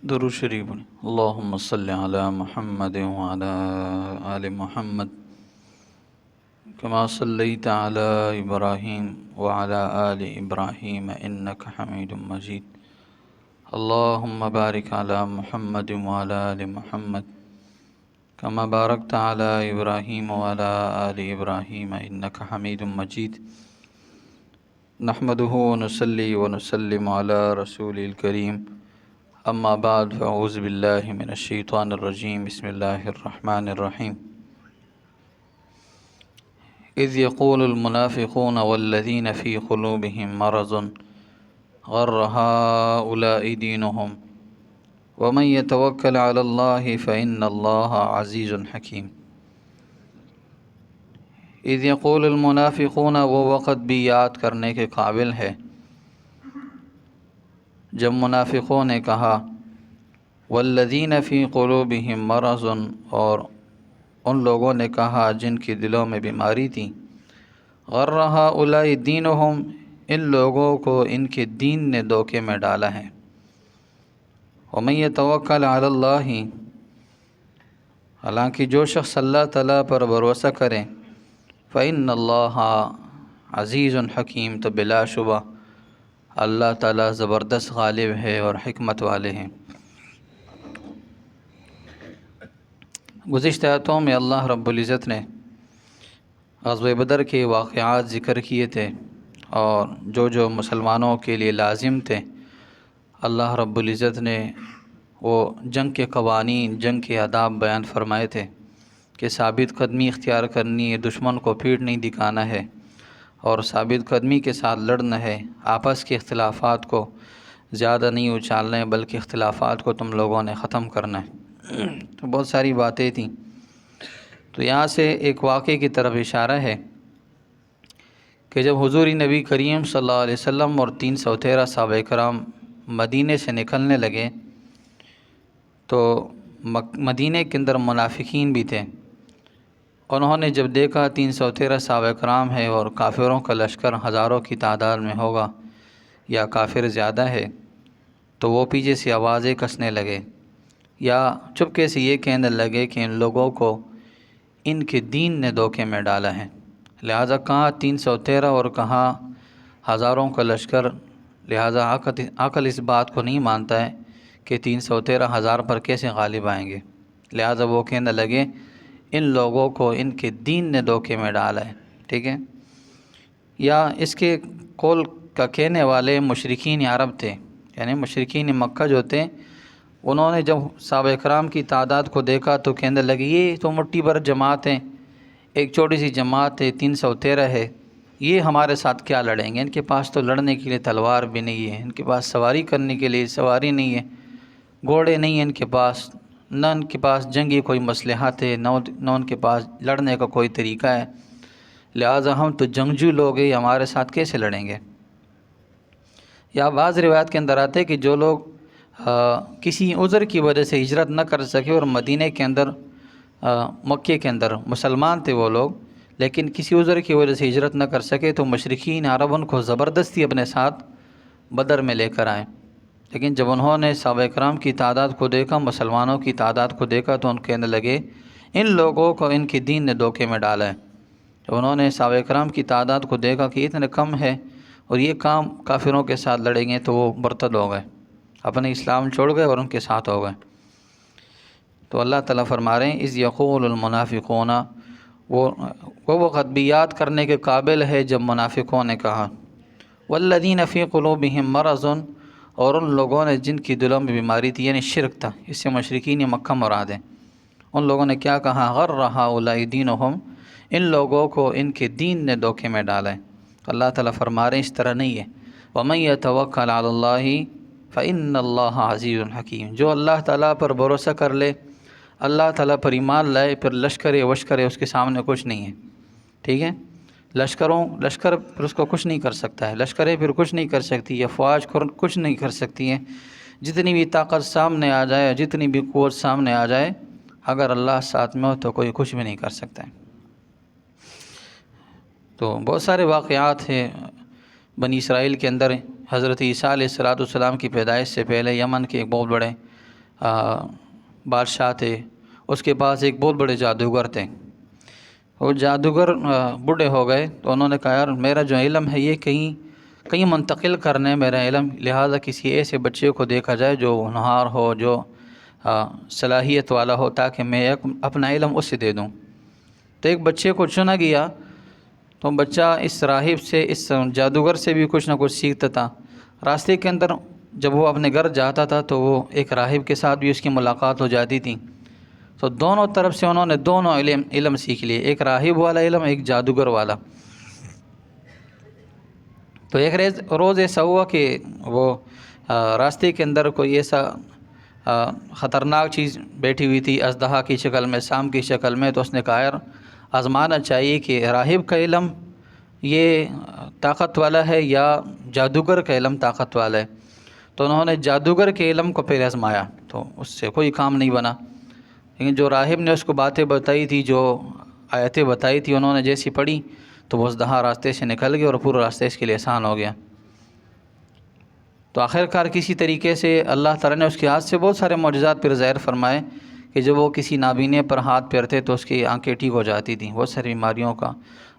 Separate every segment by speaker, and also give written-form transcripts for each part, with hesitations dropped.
Speaker 1: درود شریف پڑھیں۔ اللہم صلی علی محمد وعلی آل محمد کما صلیت علی ابراہیم وعلی آل ابراہیم انک حمید مجید۔ اللہم بارک علی محمد وعلی آل محمد کما بارکت علی ابراہیم وعلی آل ابراہیم انک حمید مجید۔ نحمدہ ونصلی ونسلم علی رسول الکریم، اما بعد فاعوذ باللہ من الشیطان الرجیم، بسم اللہ الرحمن الرحیم۔ اذ یقول المنافقون والذین فی قلوبہم مرض غر ہؤلاء دینہم ومن یتوکل علی اللہ فإن اللہ عزیز حکیم۔ اذ یقول المنافقون، وہ وقت بھی یاد کرنے کے قابل ہے جب منافقوں نے کہا، والذین فی قلوبہم مرض، اور ان لوگوں نے کہا جن کی دلوں میں بیماری تھی، غر ہؤلاء دینہم، ان لوگوں کو ان کے دین نے دھوکے میں ڈالا ہے۔ ومن یتوکل علی اللہ، حالانکہ جو شخص اللہ تعالیٰ پر بھروسہ کرے، فإن اللہ عزیز حکیم، تو بلا شبہ اللہ تعالیٰ زبردست غالب ہے اور حکمت والے ہیں۔ گزشتہ آیتوں میں اللہ رب العزت نے غزوہ بدر کے واقعات ذکر کیے تھے، اور جو مسلمانوں کے لیے لازم تھے اللہ رب العزت نے وہ جنگ کے قوانین، جنگ کے آداب بیان فرمائے تھے کہ ثابت قدمی اختیار کرنی ہے، دشمن کو پیٹھ نہیں دکھانا ہے، اور ثابت قدمی کے ساتھ لڑنا ہے، آپس کے اختلافات کو زیادہ نہیں اچھالنا ہے بلکہ اختلافات کو تم لوگوں نے ختم کرنا ہے۔ تو بہت ساری باتیں تھیں۔ تو یہاں سے ایک واقعے کی طرف اشارہ ہے کہ جب حضور نبی کریم صلی اللہ علیہ وسلم اور 313 صحابہ کرام مدینے سے نکلنے لگے تو مدینے کے اندر منافقین بھی تھے۔ انہوں نے جب دیکھا 313 صحابہ کرام ہے اور کافروں کا لشکر ہزاروں کی تعداد میں ہوگا یا کافر زیادہ ہے، تو وہ پیچھے سے آوازیں کسنے لگے یا چپکے سے یہ کہنے لگے کہ ان لوگوں کو ان کے دین نے دھوکے میں ڈالا ہے۔ لہٰذا کہاں 313 اور کہاں ہزاروں کا لشکر، لہٰذا عقل اس بات کو نہیں مانتا ہے کہ 313 ہزار پر کیسے غالب آئیں گے۔ لہٰذا وہ کہنے لگے ان لوگوں کو ان کے دین نے دھوکے میں ڈالا ہے، ٹھیک ہے۔ یا اس کے قول کا کہنے والے مشرکین عرب تھے، یعنی مشرکین مکہ جو تھے، انہوں نے جب صحابہ کرام کی تعداد کو دیکھا تو کہنے لگے یہ تو مٹھی بھر جماعت ہیں، ایک چھوٹی سی جماعت ہے، 313 ہے، یہ ہمارے ساتھ کیا لڑیں گے؟ ان کے پاس تو لڑنے کے لیے تلوار بھی نہیں ہے، ان کے پاس سواری کرنے کے لیے سواری نہیں ہے، گھوڑے نہیں ہیں ان کے پاس، نہ ان کے پاس جنگی کوئی مصلحت ہے، نہ ان کے پاس لڑنے کا کوئی طریقہ ہے، لہٰذا ہم تو جنگجو لوگ ہیں، ہمارے ساتھ کیسے لڑیں گے؟ یا بعض روایت کے اندر آتے کہ جو لوگ کسی عذر کی وجہ سے ہجرت نہ کر سکے اور مدینے کے اندر مکے کے اندر مسلمان تھے وہ لوگ، لیکن کسی عذر کی وجہ سے ہجرت نہ کر سکے تو مشرکین عرب ان کو زبردستی اپنے ساتھ بدر میں لے کر آئے۔ لیکن جب انہوں نے صحابہ کرام کی تعداد کو دیکھا، مسلمانوں کی تعداد کو دیکھا، تو ان کہنے لگے ان لوگوں کو ان کے دین نے دھوکے میں ڈالا ہے۔ جب انہوں نے صحابہ کرام کی تعداد کو دیکھا کہ اتنے کم ہے اور یہ کام کافروں کے ساتھ لڑیں گے، تو وہ مرتد ہو گئے، اپنے اسلام چھوڑ گئے اور ان کے ساتھ ہو گئے۔ تو اللہ تعالیٰ فرما رہے ہیں اذ یقول المنافقون، وہ وقت بھی یاد کرنے کے قابل ہے جب منافقوں نے کہا، والذین فی قلوبہم مرض، اور ان لوگوں نے جن کی دلوں میں بیماری تھی، یعنی شرک تھا، اس سے مشرکین مکہ مراد ہیں، ان لوگوں نے کیا کہا، غر ہؤلاء دینہم، ان لوگوں کو ان کے دین نے دھوکے میں ڈالا ہے۔ اللہ تعالیٰ فرما رہے ہیں اس طرح نہیں ہے، ومن یتوکل علی اللہ فإن اللہ عزیز حکیم، جو اللہ تعالیٰ پر بھروسہ کر لے، اللہ تعالیٰ پر ایمان لائے، پھر لشکر اس کے سامنے کچھ نہیں ہے، ٹھیک ہے۔ لشکر پھر اس کو کچھ نہیں کر سکتا ہے، لشکریں پھر کچھ نہیں کر سکتی ہے، افواج کچھ نہیں کر سکتی ہیں، جتنی بھی طاقت سامنے آ جائے، جتنی بھی قوت سامنے آ جائے، اگر اللہ ساتھ میں ہو تو کوئی کچھ بھی نہیں کر سکتا ہے۔ تو بہت سارے واقعات ہیں بنی اسرائیل کے اندر۔ حضرت عیسیٰ علیہ السلام کی پیدائش سے پہلے یمن کے ایک بہت بڑے بادشاہ تھے، اس کے پاس ایک بہت بڑے جادوگر تھے۔ وہ جادوگر بوڑھے ہو گئے تو انہوں نے کہا یار میرا جو علم ہے یہ کہیں منتقل کرنے میرا علم، لہٰذا کسی ایسے بچے کو دیکھا جائے جو ہونہار ہو، جو صلاحیت والا ہو، تاکہ میں اپنا علم اس سے دے دوں۔ تو ایک بچے کو چنا گیا، تو بچہ اس راہب سے، اس جادوگر سے بھی کچھ نہ کچھ سیکھتا تھا۔ راستے کے اندر جب وہ اپنے گھر جاتا تھا تو وہ ایک راہب کے ساتھ بھی اس کی ملاقات ہو جاتی تھی، تو دونوں طرف سے انہوں نے دونوں علم سیکھ لیے، ایک راہب والا علم، ایک جادوگر والا۔ تو ایک روز ایسا ہوا کہ وہ راستے کے اندر کوئی ایسا خطرناک چیز بیٹھی ہوئی تھی اژدہا کی شکل میں، سام کی شکل میں، تو اس نے کہا یار آزمانا چاہیے کہ راہب کا علم یہ طاقت والا ہے یا جادوگر کا علم طاقت والا ہے۔ تو انہوں نے جادوگر کے علم کو پہلے آزمایا تو اس سے کوئی کام نہیں بنا، لیکن جو راہب نے اس کو باتیں بتائی تھی، جو آیتیں بتائی تھی، انہوں نے جیسی پڑھی تو وہ اژدہا راستے سے نکل گیا اور پورا راستہ اس کے لیے آسان ہو گیا۔ تو آخرکار کسی طریقے سے اللہ تعالیٰ نے اس کے ہاتھ سے بہت سارے معجزات پھر ظاہر فرمائے کہ جب وہ کسی نابینے پر ہاتھ پھیرتے تو اس کی آنکھیں ٹھیک ہو جاتی تھیں، بہت ساری بیماریوں کا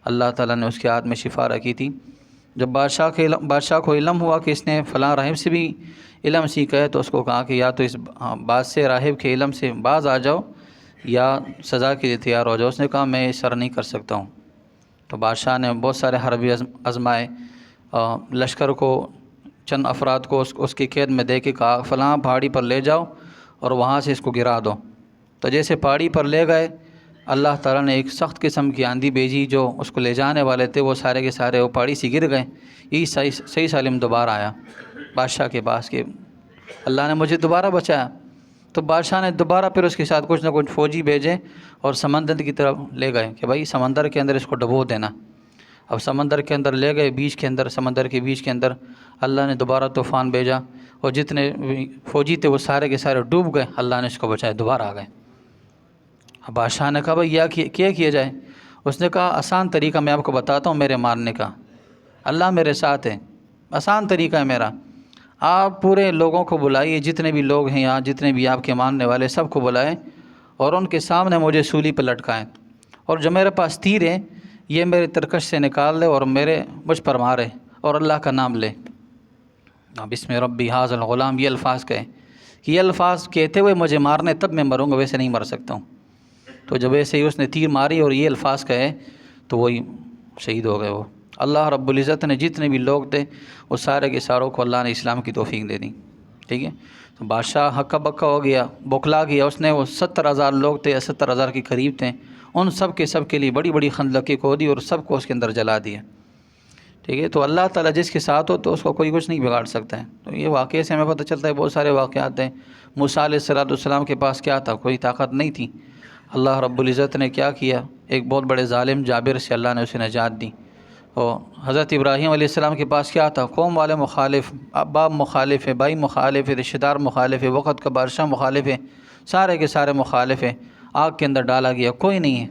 Speaker 1: اللہ تعالیٰ نے اس کے ہاتھ میں شفا رکھی تھی۔ جب بادشاہ کو علم ہوا کہ اس نے فلاں راہب سے بھی علم سیکھا ہے، تو اس کو کہا کہ یا تو اس بات سے، راہب کے علم سے باز آ جاؤ یا سزا کے لیے تیار ہو جاؤ۔ اس نے کہا میں سر نہیں کر سکتا ہوں۔ تو بادشاہ نے بہت سارے حربی آزمائے، لشکر کو چند افراد کو اس کی قید میں دے کے کہا فلاں پہاڑی پر لے جاؤ اور وہاں سے اس کو گرا دو۔ تو جیسے پہاڑی پر لے گئے، اللہ تعالیٰ نے ایک سخت قسم کی آندھی بھیجی، جو اس کو لے جانے والے تھے وہ سارے کے سارے وہ پہاڑی سے گر گئے۔ یہی صحیح سالم دوبارہ آیا بادشاہ کے پاس کہ اللہ نے مجھے دوبارہ بچایا۔ تو بادشاہ نے دوبارہ پھر اس کے ساتھ کچھ نہ کچھ فوجی بھیجے اور سمندر کی طرف لے گئے کہ بھائی سمندر کے اندر اس کو ڈبو دینا۔ اب سمندر کے اندر لے گئے، بیچ کے اندر، سمندر کے بیچ کے اندر اللہ نے دوبارہ طوفان بھیجا اور جتنے فوجی تھے وہ سارے کے سارے ڈوب گئے، اللہ نے اس کو بچایا، دوبارہ آ گئے۔ اب بادشاہ نے کہا بھائی کیا کیا جائے؟ اس نے کہا آسان طریقہ میں آپ کو بتاتا ہوں میرے مارنے کا، اللہ میرے ساتھ ہے، آسان طریقہ ہے میرا۔ آپ پورے لوگوں کو بلائیے، جتنے بھی لوگ ہیں یہاں، جتنے بھی آپ کے ماننے والے، سب کو بلائیں اور ان کے سامنے مجھے سولی پہ لٹکائیں، اور جو میرے پاس تیر ہے یہ میرے ترکش سے نکال لے اور مجھ پر مارے اور اللہ کا نام لے، بسم ربی ھذا الغلام، یہ الفاظ کہے کہ یہ الفاظ کہتے ہوئے مجھے مارنے تب میں مروں گا، ویسے نہیں مر سکتا ہوں۔ تو جب ایسے ہی اس نے تیر ماری اور یہ الفاظ کہے تو وہی شہید ہو گئے۔ وہ اللہ رب العزت نے جتنے بھی لوگ تھے وہ سارے کے ساروں کو اللہ نے اسلام کی توفیق دے دی، ٹھیک ہے۔ تو بادشاہ ہکا بکا ہو گیا، بوکھلا گیا۔ اس نے وہ 70,000 لوگ تھے، 70,000 کے قریب تھے، ان سب کے لیے بڑی بڑی خندقیں کھودی اور سب کو اس کے اندر جلا دیا، ٹھیک ہے۔ تو اللہ تعالیٰ جس کے ساتھ ہو تو اس کو کوئی کچھ نہیں بگاڑ سکتا ہے۔ تو یہ واقعے سے ہمیں پتہ چلتا ہے، بہت سارے واقعات ہیں۔ موسیٰ علیہ السلام کے پاس کیا تھا؟ کوئی طاقت نہیں تھی۔ اللہ رب العزت نے کیا کیا؟ ایک بہت بڑے ظالم جابر سے اللہ نے اسے نجات دی۔ اور حضرت ابراہیم علیہ السلام کے پاس کیا تھا؟ قوم والے مخالف، باپ مخالف ہے، بھائی مخالف ہے، رشتہ دار مخالف ہے، وقت کا بادشاہ مخالف ہے، سارے کے سارے مخالف ہیں۔ آگ کے اندر ڈالا گیا، کوئی نہیں ہے،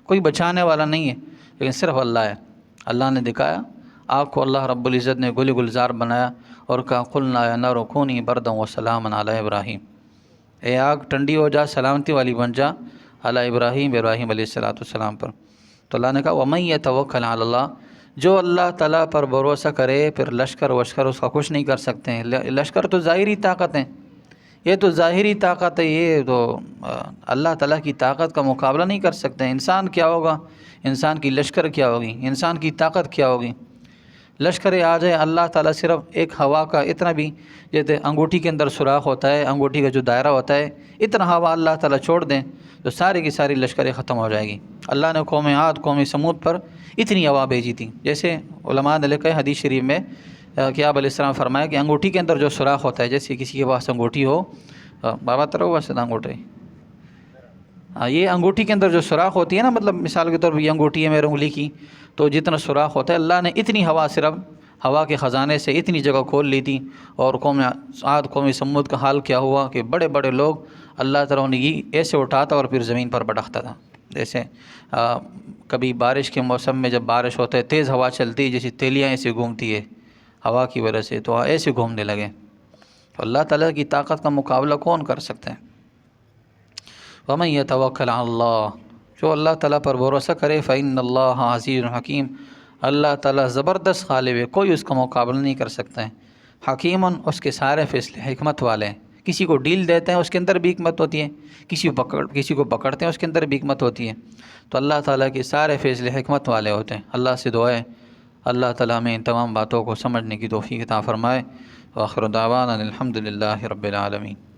Speaker 1: کوئی بچانے والا نہیں ہے، لیکن صرف اللہ ہے۔ اللہ نے دکھایا آگ کو، اللہ رب العزت نے گل گلزار بنایا اور کہا قلنا یا نار کونی بردا وسلاما علی ابراہیم، اے آگ ٹھنڈی ہو جا، سلامتی والی بن جا علی ابراہیم علیہ السلام پر۔ تو اللہ نے کہا ومن یتوکل علی اللہ، جو اللہ تعالیٰ پر بھروسہ کرے، پھر لشکر وشکر اس کا کچھ نہیں کر سکتے ہیں۔ لشکر تو ظاہری طاقت ہیں، یہ تو ظاہری طاقت ہے، یہ تو اللہ تعالیٰ کی طاقت کا مقابلہ نہیں کر سکتے۔ انسان کیا ہوگا، انسان کی لشکر کیا ہوگی، انسان کی طاقت کیا ہوگی۔ لشکر آ جائے، اللہ تعالیٰ صرف ایک ہوا کا اتنا بھی، جیسے انگوٹھی کے اندر سوراخ ہوتا ہے، انگوٹھی کا جو دائرہ ہوتا ہے، اتنا ہوا اللہ تعالیٰ چھوڑ دیں تو ساری کی ساری لشکریں ختم ہو جائے گی۔ اللہ نے قوم عاد، قوم سمود پر اتنی ہوا بھیجی تھی، جیسے علماء نے لکھا ہے حدیث شریف میں کہ آپ علیہ السلام فرمایا کہ انگوٹھی کے اندر جو سوراخ ہوتا ہے، جیسے کسی کے پاس انگوٹھی ہو، بابا ترو ہوا سدا انگوٹھی، یہ انگوٹھی کے اندر جو سوراخ ہوتی ہے نا، مطلب مثال کے طور پر یہ انگوٹھی ہے میرے انگلی کی، تو جتنا سوراخ ہوتا ہے اللہ نے اتنی ہوا، صرف ہوا کے خزانے سے اتنی جگہ کھول لی تھی۔ اور قوم عاد، قوم سمود کا حال کیا ہوا کہ بڑے بڑے لوگ اللہ تعالیٰ نے یہ ایسے اٹھاتا اور پھر زمین پر پٹکتا تھا۔ جیسے کبھی بارش کے موسم میں جب بارش ہوتا ہے، تیز ہوا چلتی ہے، جیسے تیلیاں ایسے گھومتی ہے ہوا کی وجہ سے، تو ایسے گھومنے لگے۔ تو اللہ تعالیٰ کی طاقت کا مقابلہ کون کر سکتا ہے؟ وَمَن يَتَوَكَّلْ عَلَى اللّہ، جو اللہ تعالیٰ پر بھروسہ کرے فَإِنَّ اللّہ عزیز حکیم، اللہ تعالیٰ زبردست غالب ہے، کوئی اس کا مقابلہ نہیں کر سکتا ہے۔ حکیم، اس کے سارے فیصلے حکمت والے ہیں۔ کسی کو ڈیل دیتے ہیں اس کے اندر بھی حکمت ہوتی ہے، کسی کو پکڑتے ہیں اس کے اندر بھی حکمت ہوتی ہے۔ تو اللہ تعالیٰ کے سارے فیصلے حکمت والے ہوتے ہیں۔ اللہ سے دعا ہے اللہ تعالیٰ ہمیں ان تمام باتوں کو سمجھنے کی توفیق عطا فرمائے۔ وآخر دعوانا الحمد للہ رب العالمین۔